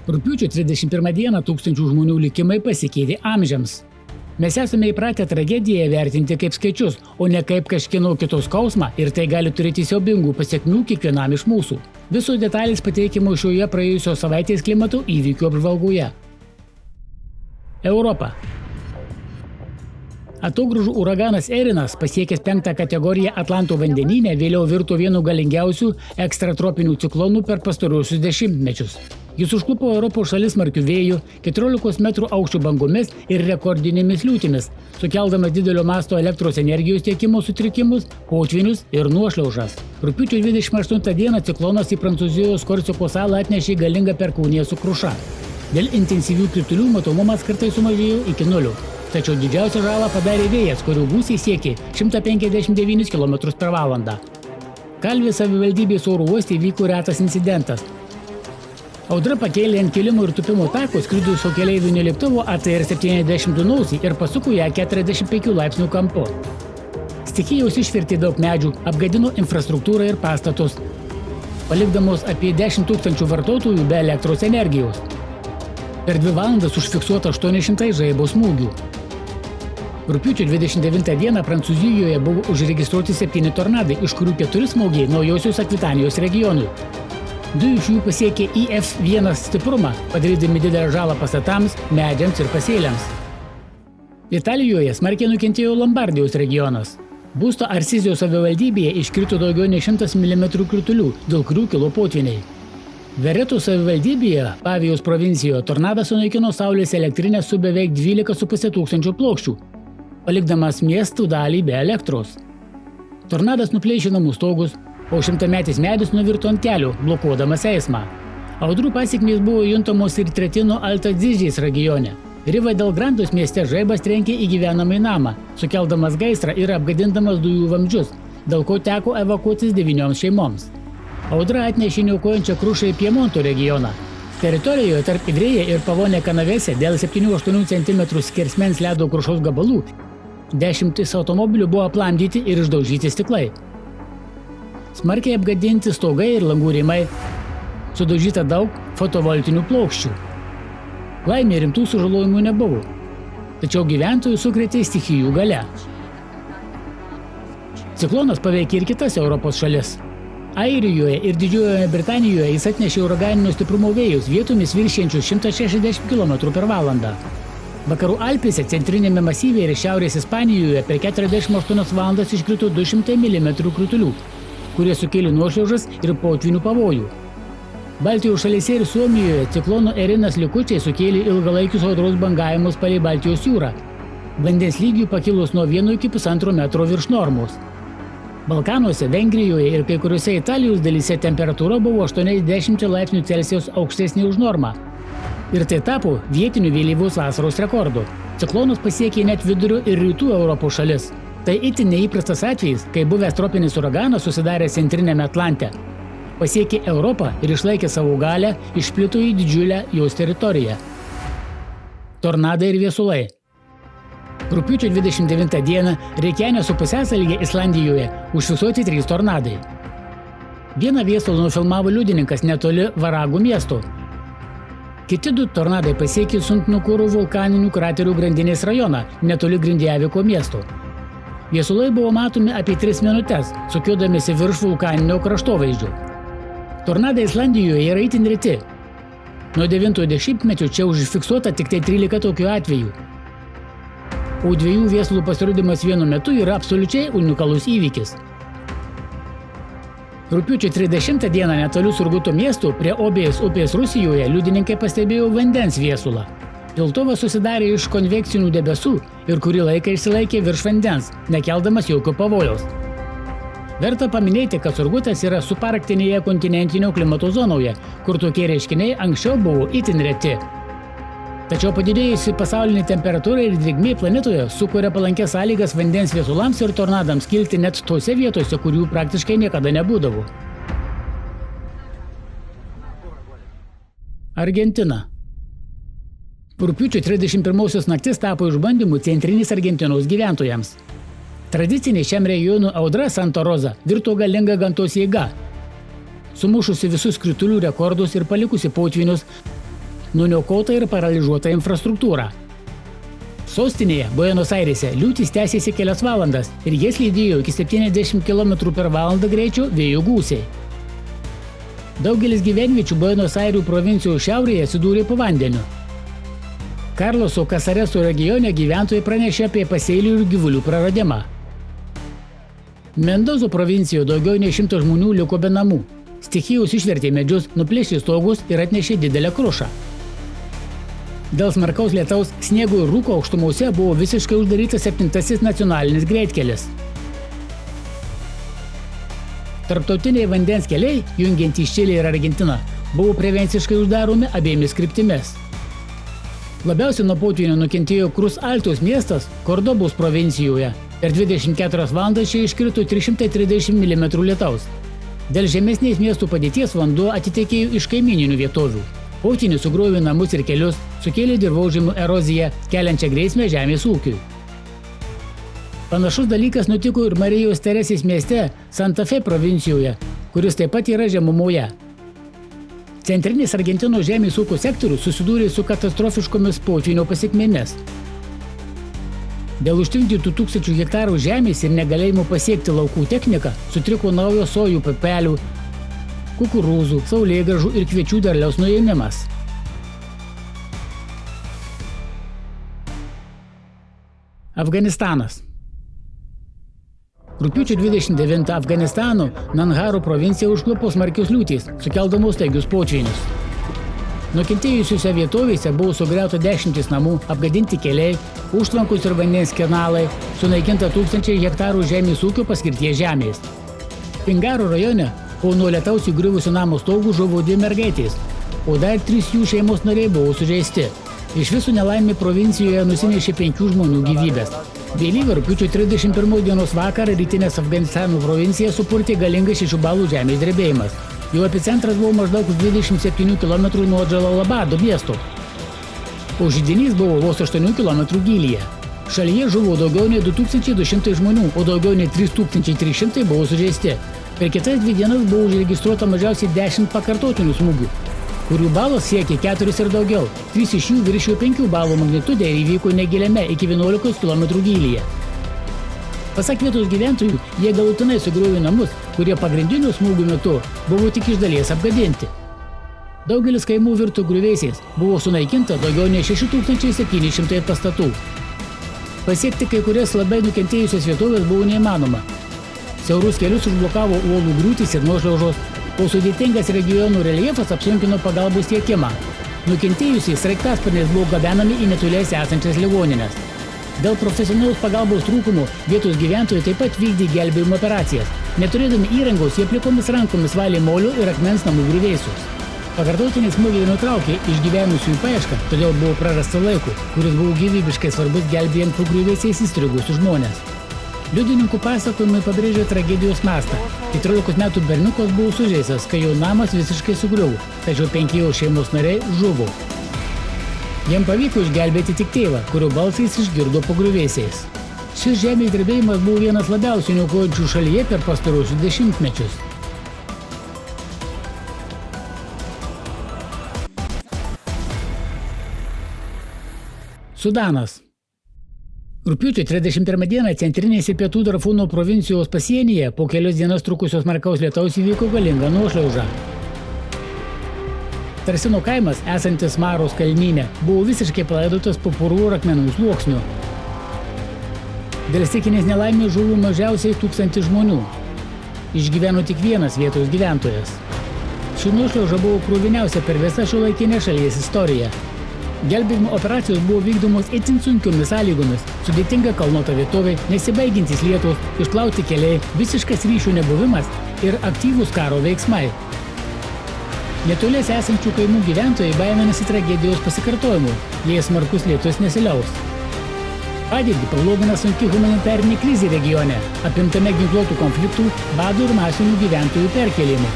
Rugpjūčio 31 dieną tūkstančių žmonių likimai pasikeitė amžiams. Mes esame įpratę tragediją vertinti kaip skaičius, o ne kaip kažkieno kito skausmą ir tai gali turėti siaubingų pasekmių kiekvienam iš mūsų. Visos detalės pateikiamos šioje praėjusios savaitės klimato įvykių apžvalgoje. Europa. Atogrąžų uraganas Erinas, pasiekęs 5 kategoriją Atlanto vandenyne, vėliau virto vienu galingiausių ekstratropinių ciklonų per pastaruosius dešimtmečius. Jis užklupo Europos šalis smarkiu vėju, 14 metrų aukščio bangomis ir rekordinėmis liūtimis, sukeldamas didelio masto elektros energijos tiekimo sutrikimus, potvynius ir nuošliaužas. Rugpjūčio 28 dieną ciklonas į Prancūzijos Korsiko salą atnešė galingą perkūniją su kruša. Dėl intensyvių kritulių matomumas kartais sumažėjo iki 0. Tačiau didžiausią žalą padarė vėjas, kurių gūsiai siekė 159 km/h. Kalvės savivaldybės oro uoste vyko retas incidentas. Audra pakėlė ant kilimo ir tupimo tako skridusio keleivinio lėktuvo ATR 72 nosį ir pasuko ją 45 laipsnių kampu. Stichijos išvirtė daug medžių, apgadino infrastruktūrą ir pastatus, palikdamos apie 10 000 vartotojų be elektros energijos. Per 2 valandas užfiksuota 800 žaibo smūgių. Rugpjūčio 29 dieną Prancūzijoje buvo užregistruoti 7 tornadai, iš kurių 4 smogė Naujosios Akvitanijos regionui. 2 iš jų pasiekė IF1 stiprumą, padarydami didelę žalą pastatams, medžiams ir pasėliams. Italijoje smarkiai nukentėjo Lombardijos regionas. Būsto Arsizijos savivaldybėje iškrito daugiau nei 100 mm kritulių, dėl kurių kilo potvyniai. Vereto savivaldybėje, Pavijos provincijoje, tornadas sunaikino saulės elektrinę su beveik 12,5 tūkstančių plokščių, palikdamas miestų dalį be elektros. Tornadas nuplėšė namų stogus, o 100-metis medis nuvirto ant kelio, blokuodamas eismą. Audrų pasekmės buvo juntamos ir Tretino Alto-Adigės regione. Riva del Grandos mieste žaibas trenkė į gyvenamąjį namą, sukeldamas gaisrą ir apgadindamas dujų vamzdžius, dėl ko teko evakuotis 9 šeimoms. Audra atnešė niokojančią krušą į Piemonto regioną. Teritorijoje tarp Ivrėje ir Pavone Kanavėse dėl 7-8 cm skersmens ledo krušos gabalų 10 automobilių buvo aplamdyti ir išdaužyti stiklai. Smarkiai apgadinti stogai ir langų rėmai, sudaužyta daug fotovoltinių plokščių. Laimė rimtų sužalojimų nebuvo, tačiau gyventojų sukrėtė stichijų galia. Ciklonas paveikė ir kitas Europos šalis. Airijoje ir Didžiojoje Britanijoje jis atnešė uraganinio stiprumo vėjus, vietomis viršijančius 160 km/h. Vakarų Alpėse, centrinėme masyve ir Šiaurės Ispanijoje per 48 valandas iškrito 200 mm kritulių, kurie sukėlė nuošliaužas ir potvynių pavojų. Baltijos šalyse ir Suomijoje ciklono Erinas likučiai sukėlė ilgalaikius audros bangavimus palei Baltijos jūrą. Vandens lygiui pakilus nuo 1 iki 1,5 metro virš normos. Balkanuose, Vengrijoje ir kai kuriuose Italijos dalyse temperatūra buvo 80 laipsnių Celsijaus aukštesnė už normą. Ir tai tapo vietiniu vėlyvos vasaros rekordu. Ciklonas pasiekė net vidurio ir rytų Europos šalis. Tai itin neįprastas atvejis, kai buvęs tropinis uraganas susidaręs centrinėme Atlante. Pasiekė Europą ir išlaikė savo galią, išplito į didžiulę jos teritoriją. Tornadai ir viesulai. Rugpjūčio 29 dieną Reikjanės pusiasalyje Islandijoje užfiksuoti 3 tornadai. Vieną viesulą nufilmavo liudininkas netoli Varagų miesto. Kiti 2 tornadai pasiekė Suntnukuro vulkaninių kraterių grandinės rajoną, netoli Grindjaviko miesto. Viesulai buvo matomi apie 3 minutes, sukiodamiesi virš vulkaninio kraštovaizdžio. Tornadai Islandijoje yra itin reti. Nuo 90-mečio čia užfiksuota tik tai 13 tokių atvejų. O 2 viesulų pasirodymas vienu metu yra absoliučiai unikalus įvykis. Rugpjūčio 30 dieną netoli Surguto miesto prie Obės upės Rusijoje liudininkai pastebėjo vandens viesulą. Piltuvas susidarė iš konvekcinių debesų ir kurį laiką išsilaikė virš vandens, nekeldamas jokio pavojaus. Verta paminėti, kad Surgutas yra subaraktinėje kontinentinio klimato zonoje, kur tokie reiškiniai anksčiau buvo itin reti. Tačiau padidėjusi pasaulinė temperatūra ir drėgmė planetoje sukuria palankias sąlygas vandens viesulams ir tornadams kilti net tose vietose, kur jų praktiškai niekada nebūdavo. Argentina. Rugpjūčio 31 naktis tapo išbandymu centrinės Argentinos gyventojams. Tradicinė šiam regionui audra Santa Rosa virto galinga gamtos jėga, sumušusi visus kritulių rekordus ir palikusi potvynius, nuniokota ir paralyžiuota infrastruktūra. Sostinėje, Buenos Airėse, liūtys tęsėsi kelias valandas ir jas lydėjo iki 70 km/h greičio vėjo gūsiai. Daugelis gyvenviečių Buenos Airių provincijos šiaurėje atsidūrė po vandeniu. Karloso Casareso regione gyventojai pranešė apie pasėlių ir gyvulių praradimą. Mendozo provincijoje daugiau nei 100 žmonių liko be namų. Stichijos išvertė medžius, nuplėšė stogus ir atnešė didelę krušą. Dėl smarkaus lietaus, sniego ir rūko aukštumose buvo visiškai uždarytas 7 nacionalinis greitkelis. Tarptautiniai vandens keliai, jungiantys Čilę ir Argentiną, buvo prevenciškai uždaromi abiejomis kryptimis. Labiausiai nuo potvynio nukentėjo Cruz Altos miestas Kordobos provincijoje. Per 24 valandas čia iškrito 330 mm lietaus. Dėl žemesnės miestų padėties vanduo atitekėjo iš kaimyninių vietovių. Potvynis sugriovė namus ir kelius, sukėlė dirvožemių eroziją, keliančią grėsmę žemės ūkiui. Panašus dalykas nutiko ir Marijos Teresės mieste Santa Fe provincijoje, kuris taip pat yra žemumoje. Centrinis Argentinos žemės ūkio sektorius susidūrė su katastrofiškomis potvynio pasekmėmis. Dėl užtvindytų 1000 hektarų žemės ir negalėjimo pasiekti laukų techniką sutriko naujo sojų pupelių, kukurūzų, saulėgrąžų ir kviečių derliaus nuėmimas. Afganistanas. Rugpjūčio 29 Afganistano Nangarharo provincija užklupo smarkios liūtys, sukeldamos staigius potvynius. Nukentėjusiuose vietovėse buvo sugriauta 10 namų, apgadinti keliai, užtvankos ir vandens kanalai, sunaikinta 1000 hektarų žemės ūkio paskirties žemės. Pingaro rajone po nuo lietaus įgriuvusių namo stogų žuvo 2 mergaitės, o dar 3 jų šeimos nariai buvo sužeisti. Iš viso nelaimė provincijoje nusinešė 5 žmonių gyvybės. Vėlyvą rugpjūčio 31 dienos vakarą rytinės Afganistano provinciją supurtė galingas 6 balų žemės drebėjimas. Jo epicentras buvo maždaug 27 km nuo Džalalabado miesto, o židinys buvo vos 8 km gylyje. Šalyje žuvo daugiau nei 2200 žmonių, o daugiau nei 3300 buvo sužeisti. Per kitas 2 dienas buvo užregistruota mažiausiai 10 pakartotinių smūgių, kurių balos siekė 4 ir daugiau. 3 iš jų viršijo 5 balų magnitudę ir įvyko negiliame iki 11 km gylyje. Pasak vietos gyventojų, jie galutinai sugriovė namus, kurie pagrindinių smūgių metu buvo tik iš dalies apgadinti. Daugelis kaimų virto griuvėsiais, buvo sunaikinta daugiau nei 6700 pastatų. Pasiekti kai kurias labai nukentėjusias vietovės buvo neįmanoma. Siaurus kelius užblokavo uolų griūtys ir nuošliaužos, o sudėtingas regionų reljefas apsunkino pagalbos tiekimą. Nukentėjusiai sraigtasparniais buvo gabenami į netoliese esančias ligonines. Dėl profesionalaus pagalbos trūkumų vietos gyventojai taip pat vykdė gelbėjimo operacijas. Neturėdami įrangos, jie plikomis rankomis valė molio ir akmens namų griuvėsius. Pakartotiniai smūgiai nutraukė išgyvenusiųjų paiešką, todėl buvo prarasta laiko, kuris buvo gyvybiškai svarbus gelbėjant po griuvėsiais įstrigusius žmones. Liudininkų pasakojimai pabrėžė tragedijos mastą. 14 metų berniukas buvo sužeistas, kai jo namas visiškai sugriuvo, tačiau 5 jo šeimos nariai žuvo. Jam pavyko išgelbėti tik tėvą, kurio balsą jis išgirdo po griuvėsiais. Šis žemės drebėjimas buvo vienas labiausiai niokojančių šalyje per pastaruosius dešimtmečius. Sudanas. Rugpjūčio 31 dieną centrinės ir pietų Darfūno provincijos pasienyje po kelias dienas trukusios smarkaus lietaus įvyko galinga nuošliauža. Tarsino kaimas, esantis Maros kalnyne, buvo visiškai palaidotas po purvų ir akmenų sluoksniu. Dėl stichinės nelaimės žuvo mažiausiai 1000 žmonių. Išgyveno tik vienas vietos gyventojas. Ši nuošliauža buvo kruviniausia per visą šiuolaikinę šalies istoriją. Gelbėjimo operacijos buvo vykdomos itin sunkiomis sąlygomis, sudėtinga kalnuota vietovė, nesibaigiantys lietūs, išplauti keliai, visiškas ryšių nebuvimas ir aktyvūs karo veiksmai. Netoliese esančių kaimų gyventojai baiminasi tragedijos pasikartojimų, jei smarkus lietus nesiliaus. Padėtį pablogina sunki humanitarinė krizė regione, apimtame ginkluotų konfliktų, bado ir masinių gyventojų perkėlimų.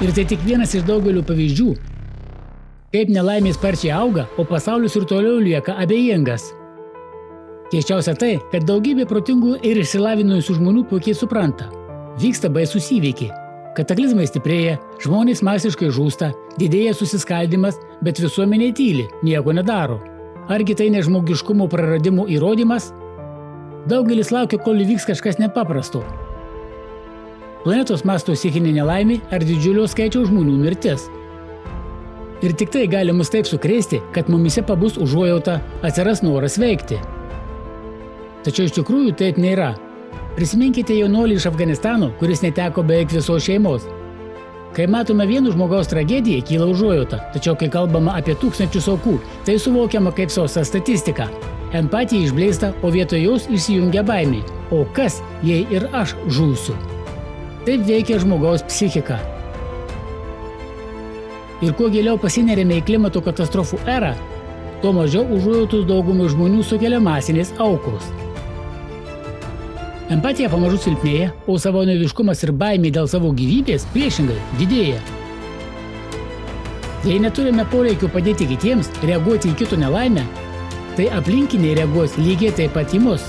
Ir tai tik vienas iš daugelių pavyzdžių, kaip nelaimė sparčiai auga, o pasaulis ir toliau lieka abejingas. Keisčiausia tai, kad daugybė protingų ir išsilavinusių žmonių puikiai supranta. Vyksta baisus įvykiai. Kataklizmai stiprėja, žmonės masiškai žūsta, didėja susiskaldimas, bet visuomenė tyli, nieko nedaro. Argi tai nežmogiškumo praradimų įrodymas? Daugelis laukia, kol įvyks kažkas nepaprasto. Planetos masto stichinė nelaimė ar didžiulio skaičiaus žmonių mirtis. Ir tik tai gali mus taip sukrėsti, kad mumise pabus užuojauta, atsiras noras veikti. Tačiau iš tikrųjų taip nėra. Prisiminkite jaunuolį iš Afganistano, kuris neteko beveik visos šeimos. Kai matome vieno žmogaus tragediją, kyla užuojauta, tačiau kai kalbama apie tūkstančius aukų, tai suvokiama kaip sausa statistika. Empatija išblėsta, o vietoj jos įsijungia baimė. O kas, jei ir aš žūsiu? Taip veikia žmogaus psichika. Ir kuo giliau pasineriame į klimato katastrofų erą, tuo mažiau užuojautos daugumai žmonių sukelia masinės aukos. Empatija pamažu silpnėja, o savanaudiškumas ir baimė dėl savo gyvybės priešingai didėja. Jei neturime poreikio padėti kitiems, reaguoti į kito nelaimę, tai aplinkiniai reaguos lygiai taip pat į mus.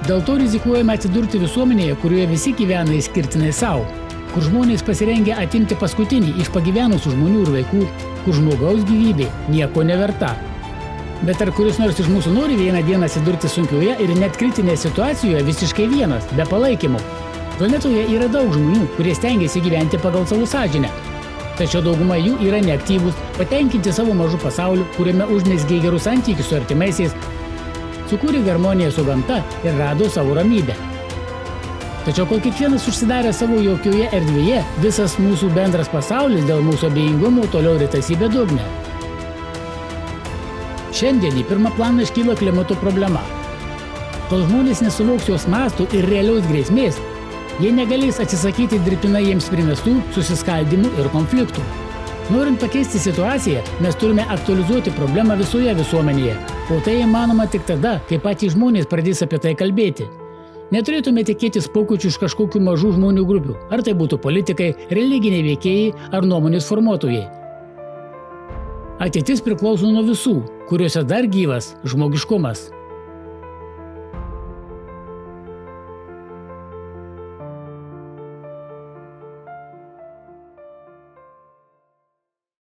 Dėl to rizikuojame atsidurti visuomenėje, kurioje visi gyvena išskirtinai savo, kur žmonės pasirengia atimti paskutinį iš pagyvenusių žmonių ir vaikų, kur žmogaus gyvybė nieko neverta. Bet ar kuris nors iš mūsų nori vieną dieną atsidurti sunkioje ir net kritinėje situacijoje visiškai vienas, be palaikymo? Planetoje yra daug žmonių, kurie stengiasi gyventi pagal savo sąžinę. Tačiau dauguma jų yra neaktyvūs, patenkinti savo mažu pasauliu, kuriame užmezgė gerus santykius su artimaisiais, sukūrė harmoniją su gamta ir rado savo ramybę. Tačiau kol kiekvienas užsidarė savo jaukioje erdvėje, visas mūsų bendras pasaulis dėl mūsų abejingumo toliau ritasi į bedugnę. Šiandien į pirmą planą iškyla klimato problema. Kol žmonės nesuvoks jos mastų ir realios grėsmės, jie negalės atsisakyti dirbtinai jiems primestų susiskaldimų ir konfliktų. Norint pakeisti situaciją, mes turime aktualizuoti problemą visoje visuomenėje, o tai įmanoma tik tada, kai patys žmonės pradės apie tai kalbėti. Neturėtume tikėtis pokyčių iš kažkokių mažų žmonių grupių, ar tai būtų politikai, religiniai veikėjai ar nuomonės formuotojai. Ateitis priklauso nuo visų, kuriuose dar gyvas žmogiškumas.